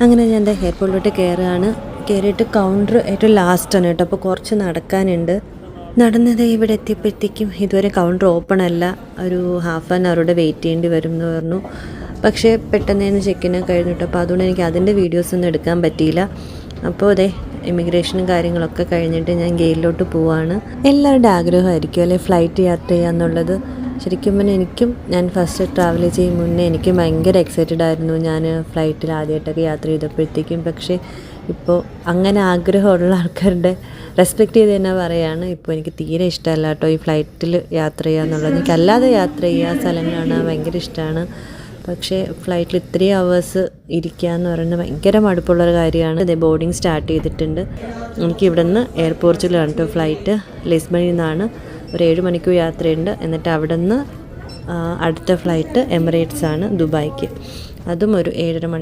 അങ്ങനെ ഞാൻ എൻ്റെ എയർപോർട്ടിലോട്ട് കയറിയിട്ട് കൗണ്ടർ ഏറ്റവും ലാസ്റ്റാണ് കേട്ടോ. അപ്പോൾ കുറച്ച് നടക്കാനുണ്ട്. നടന്നത് ഇവിടെ എത്തിയപ്പോഴത്തേക്കും ഇതുവരെ കൗണ്ടർ ഓപ്പൺ അല്ല, ഒരു ഹാഫ് ആൻ അവറുടെ വെയിറ്റ് ചെയ്യേണ്ടി വരും എന്ന് പറഞ്ഞു. പക്ഷേ പെട്ടെന്ന് തന്നെ ചെക്കിന് കഴിഞ്ഞിട്ട്, അപ്പോൾ അതുകൊണ്ട് എനിക്ക് അതിൻ്റെ വീഡിയോസൊന്നും എടുക്കാൻ പറ്റിയില്ല. അപ്പോൾ അതെ ഇമിഗ്രേഷനും കാര്യങ്ങളൊക്കെ കഴിഞ്ഞിട്ട് ഞാൻ ഗെയിലിലോട്ട് പോവാണ്. എല്ലാവരുടെ ആഗ്രഹമായിരിക്കും അല്ലേ ഫ്ലൈറ്റ് യാത്ര ചെയ്യാന്നുള്ളത്. ശരിക്കും പറഞ്ഞാൽ ഞാൻ ഫസ്റ്റ് ട്രാവൽ ചെയ്യും മുന്നേ എനിക്ക് ഭയങ്കര എക്സൈറ്റഡ് ആയിരുന്നു. ഞാൻ ഫ്ലൈറ്റിൽ ആദ്യമായിട്ടൊക്കെ യാത്ര ചെയ്തപ്പോഴത്തേക്കും. പക്ഷേ ഇപ്പോൾ അങ്ങനെ ആഗ്രഹമുള്ള ആൾക്കാരുടെ റെസ്പെക്റ്റ് ചെയ്ത് തന്നെ പറയുകയാണ്. ഇപ്പോൾ എനിക്ക് തീരെ ഇഷ്ടമല്ല കേട്ടോ ഈ ഫ്ലൈറ്റിൽ യാത്ര ചെയ്യുക എന്നുള്ളത്. എനിക്കല്ലാതെ യാത്ര ചെയ്യുക, സ്ഥലം കാണാൻ ഭയങ്കര ഇഷ്ടമാണ്. പക്ഷേ ഫ്ലൈറ്റിൽ ഇത്രയും അവേഴ്സ് ഇരിക്കുക എന്ന് പറയുന്നത് ഭയങ്കര മടുപ്പുള്ളൊരു കാര്യമാണ്. അതേ ബോർഡിങ് സ്റ്റാർട്ട് ചെയ്തിട്ടുണ്ട്. എനിക്ക് ഇവിടെ നിന്ന് എയർപോർട്ടിലാണ് കേട്ടോ ഫ്ലൈറ്റ്. ലിസ്ബണിൽ നിന്നാണ്. ഒരു 7 മണിക്കൂർ യാത്രയുണ്ട്. എന്നിട്ട് അവിടെ നിന്ന് അടുത്ത ഫ്ലൈറ്റ് എമിറേറ്റ്സ് ആണ് ദുബായ്ക്ക്. അതും ഒരു 7.5 മണിക്കൂർ